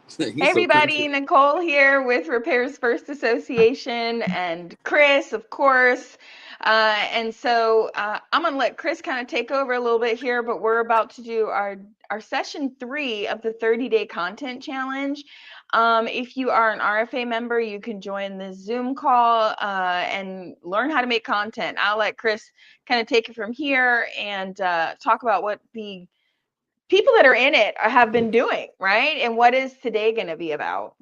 He's Hey so everybody, country. Nicole here with Repairs First Association and Chris, of course. I'm gonna let Chris kind of take over a little bit here, but we're about to do our session 3 of the 30-day content challenge. If you are an RFA member, you can join the Zoom call and learn how to make content. I'll let Chris kind of take it from here and talk about what the people that are in it have been doing, right? And what is today going to be about?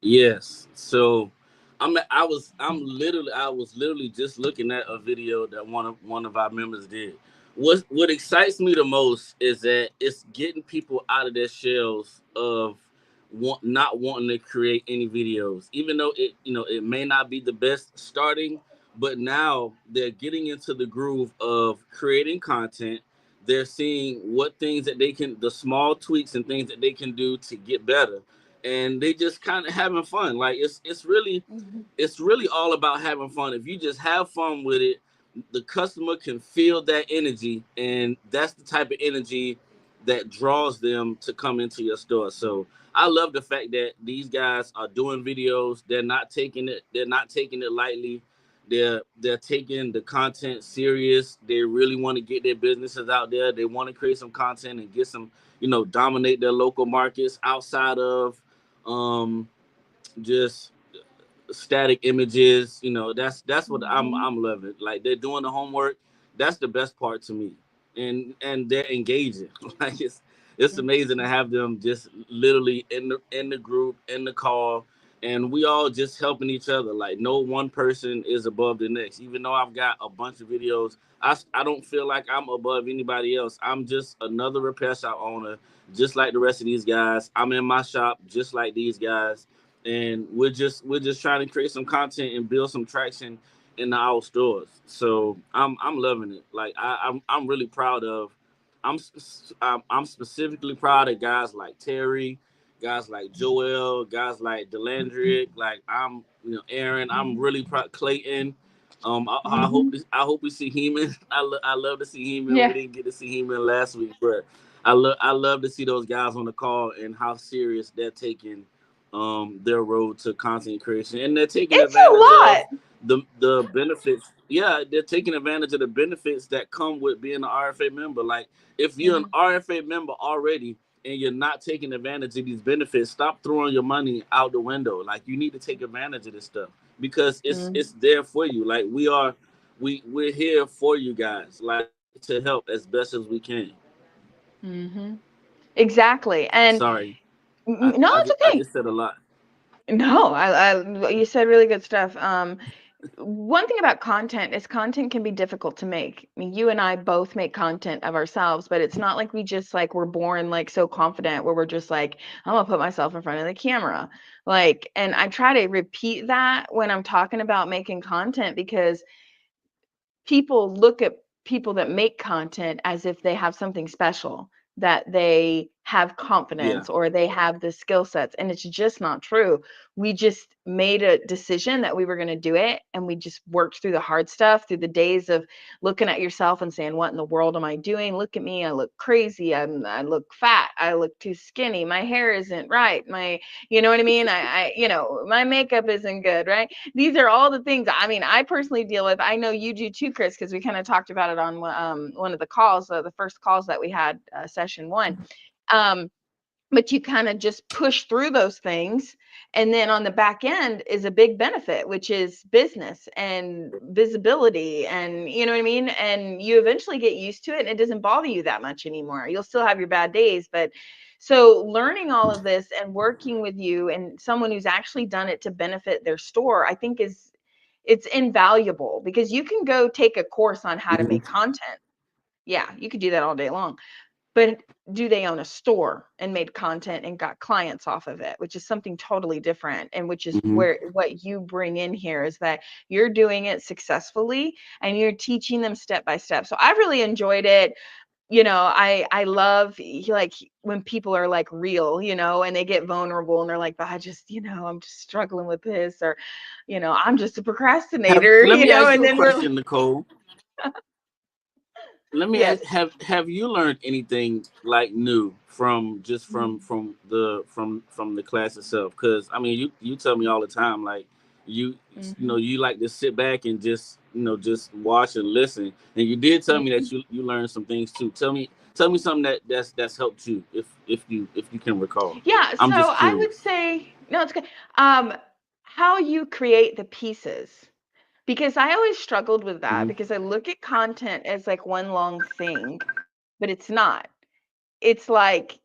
Yes. So I was literally just looking at a video that one of our members did. What excites me the most is that it's getting people out of their shells of not wanting to create any videos, even though it may not be the best starting, but now they're getting into the groove of creating content. They're seeing what things that the small tweaks and things that they can do to get better, and they just kind of having fun. Like Mhm. it's really all about having fun. If you just have fun with it, the customer can feel that energy, and that's the type of energy that draws them to come into your store. So I love the fact that these guys are doing videos. They're not taking it lightly. They're taking the content serious. They really want to get their businesses out there. They want to create some content and get some, dominate their local markets outside of um just static images. That's what Mhm. I'm loving. Like, they're doing the homework. That's the best part to me. And they're engaging. Like, it's amazing to have them just literally in the group, in the call, and we all just helping each other. Like, no one person is above the next. Even though I've got a bunch of videos, I don't feel like I'm above anybody else. I'm just another repair shop owner, just like the rest of these guys. I'm in my shop just like these guys, and we're just trying to create some content and build some traction in our stores. So I'm loving it. Like, I'm really proud of. I'm specifically proud of guys like Terry, guys like Joel, guys like Delandrick, like Aaron. I'm Mhm. really proud Clayton. Mhm. I hope we see Heeman. I love to see Heeman. We Yeah. didn't get to see Heeman last week, but I love to see those guys on the call and how serious they're taking their road to content creation, and they're taking It's a advantage lot. of the benefits. Yeah, they're taking advantage of the benefits that come with being an RFA member. Like, if you're an Mhm. RFA member already and you're not taking advantage of these benefits, stop throwing your money out the window. Like, you need to take advantage of this stuff because it's Mhm. there for you. Like, we're here for you guys, like, to help as best as we can. Mhm. Exactly. And Sorry, no, it's I okay. just said a lot. No, you said really good stuff. One thing about content is content can be difficult to make. I mean, you and I both make content of ourselves, but it's not like we just like we're born like so confident where we're just like, I'm gonna put myself in front of the camera. Like, and I try to repeat that when I'm talking about making content because people look at people that make content as if they have something special, that they have Yeah. confidence or they have the skill sets. And it's just not true. We just made a decision that we were going to do it. And we just worked through the hard stuff, through the days of looking at yourself and saying, what in the world am I doing? Look at me. I look crazy. I look fat. I look too skinny. My hair isn't right. You know what I mean? My makeup isn't good, right? These are all the things I mean I personally deal with. I know you do too, Chris, because we kind of talked about it on one of the calls, the first calls that we had, session one. um, but you kind of just push through those things, and then on the back end is a big benefit, which is business and visibility, and you know what I mean, and you eventually get used to it and it doesn't bother you that much anymore. You'll still have your bad days, but so learning all of this and working with you and someone who's actually done it to benefit their store, I think is it's invaluable because you can go take a course on how to Mhm. make content. Yeah, you could do that all day long, but do they own a store and made content and got clients off of it, which is something totally different, and which is Mhm. where what you bring in here is that you're doing it successfully and you're teaching them step by step. So I really enjoyed it. I love like when people are like real, and they get vulnerable and they're like, I just, I'm just struggling with this, or I'm just a procrastinator, Let me ask and you a then we're question, Nicole. let me ask, Yes. have you learned anything like new from just Mhm. from the class itself? Because I mean, you tell me all the time, like you Mhm. you like to sit back and just just watch and listen. And you did tell me Mhm. that you learned some things too. Tell me something that's helped you, if you can recall. Yeah, I'm so just I would curious. say no, it's good. Um, how you create the pieces. Because I always struggled with that Hmm. because I look at content as like one long thing, but it's not. It's like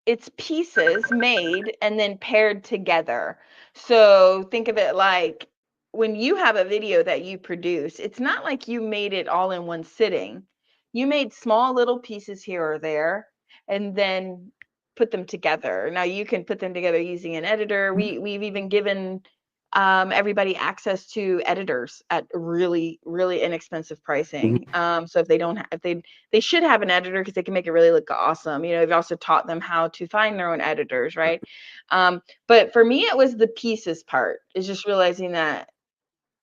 it's pieces made and then paired together. So think of it like when you have a video that you produce, it's not like you made it all in one sitting. You made small little pieces here or there and then put them together. Now you can put them together using an editor. We've even given everybody access to editors at really really inexpensive pricing. So if they don't have, if they should have an editor because they can make it really look awesome. You know, they've also taught them how to find their own editors, right? But for me, it was the pieces part. Is just realizing that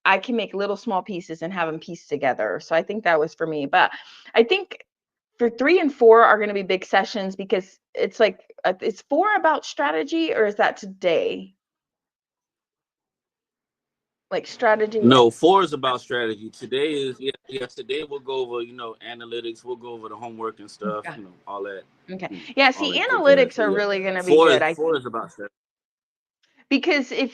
I can make little small pieces and have them pieced together. So I think that was for me. But I think for 3 and 4 are going to be big sessions because it's like it's 4 about strategy, or is that today? Like strategy. No, 4 is about strategy. Today is yeah. Today we'll go over analytics. We'll go over the homework and stuff. Okay. All that, Okay. Yeah, all see, that good jazz. analytics But are yeah, really going to be four good, is I four think. is about strategy. Because if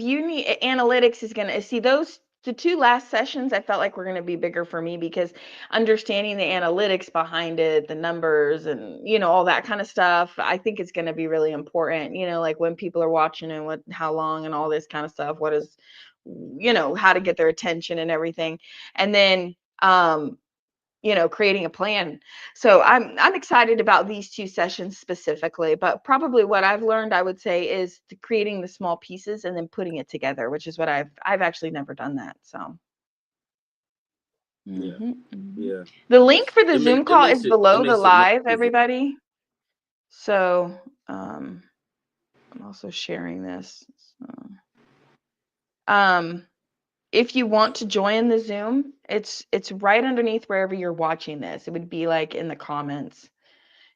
you need analytics is going to see those the 2 last sessions I felt like were going to be bigger for me because understanding the analytics behind it, the numbers and all that kind of stuff, I think it's going to be really important, like when people are watching and how long and all this kind of stuff, what is how to get their attention and everything. And then creating a plan. So I'm excited about these 2 sessions specifically, but probably what I've learned, I would say, is creating the small pieces and then putting it together, which is what I've actually never done that. So Yeah, mhm. yeah. The link for the Zoom It call makes is below the it much live, easier. everybody. So um, I'm also sharing this. So, um, if you want to join the Zoom, it's right underneath wherever you're watching this. It would be like in the comments.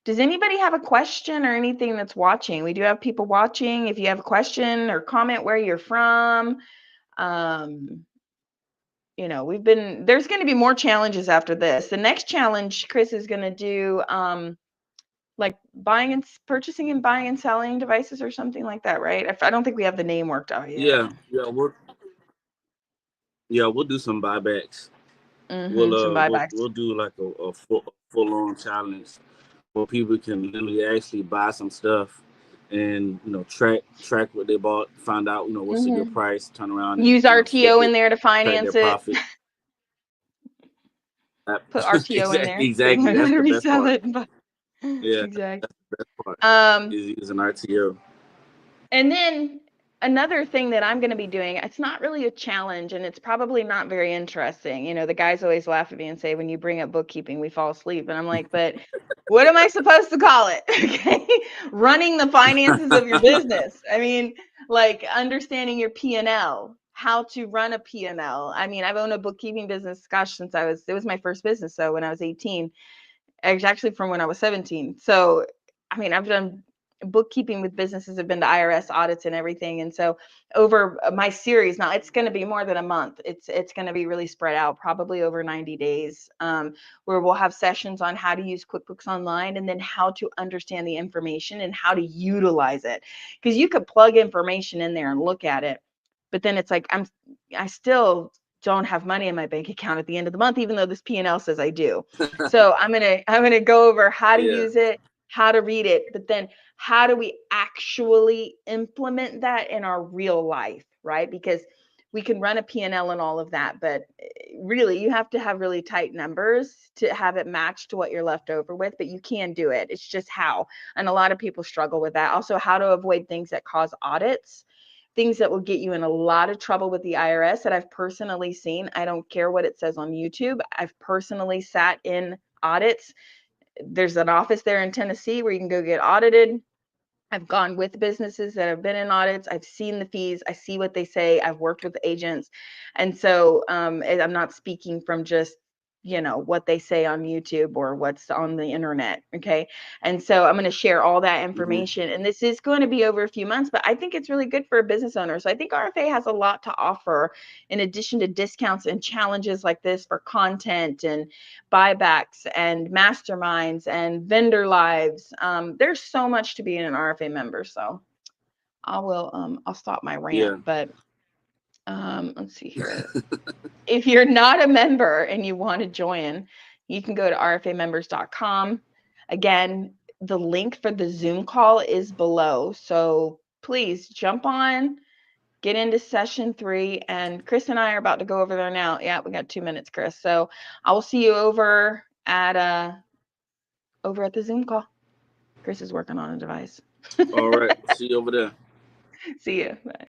Does anybody have a question or anything that's watching? We do have people watching. If you have a question or comment where you're from, um, there's going to be more challenges after this. The next challenge Chris is going to do, like purchasing and buying and selling devices or something like that, right? I don't think we have the name worked out yet. Yeah, we'll do some buybacks. Some buybacks. We'll do like a full on challenge where people can literally actually buy some stuff and track what they bought, find out what's a good hmm price, turn around and Use flip RTO in it, there to track their finance it. profit. Put RTO in there so they Exactly. learn how That's to the best resell part. it. Yeah, Exactly. that's the best part Um, is using RTO. And then another thing that I'm going to be doing, it's not really a challenge and it's probably not very interesting. The guys always laugh at me and say, when you bring up bookkeeping, we fall asleep. And I'm like, but what am I supposed to call it? Okay. Running the finances of your business. I mean, like understanding your P&L, how to run a P&L. I mean, I've owned a bookkeeping business, gosh, it was my first business. So when I was 18, actually from when I was 17. So, I mean, I've done bookkeeping with businesses, have been to IRS audits and everything. And so over my series, now it's going to be more than a month. It's going to be really spread out, probably over 90 days, where we'll have sessions on how to use QuickBooks Online and then how to understand the information and how to utilize it. Because you could plug information in there and look at it, but then it's like I still don't have money in my bank account at the end of the month, even though this P&L says I do. So I'm gonna go over how to Yeah. use it, how to read it, but then how do we actually implement that in our real life, right? Because we can run a P&L and all of that, but really you have to have really tight numbers to have it match to what you're left over with, but you can do it. It's just how. And a lot of people struggle with that. Also, how to avoid things that cause audits, things that will get you in a lot of trouble with the IRS that I've personally seen. I don't care what it says on YouTube. I've personally sat in audits. There's an office there in Tennessee where you can go get audited. I've gone with businesses that have been in audits. I've seen the fees. I see what they say. I've worked with agents. And so I'm not speaking from just what they say on YouTube or what's on the internet. Okay. And so I'm going to share all that information. And this is going to be over a few months, but I think it's really good for a business owner. So I think RFA has a lot to offer in addition to discounts and challenges like this for content and buybacks and masterminds and vendor lives. There's so much to being an RFA member. So I'll stop my rant, but let's see here. If you're not a member and you want to join, you can go to rfamembers.com. Again, the link for the Zoom call is below. So please jump on, get into session 3. And Chris and I are about to go over there now. Yeah, we got 2 minutes, Chris. So I will see you over at the Zoom call. Chris is working on a device. All right. See you over there. See you. Bye.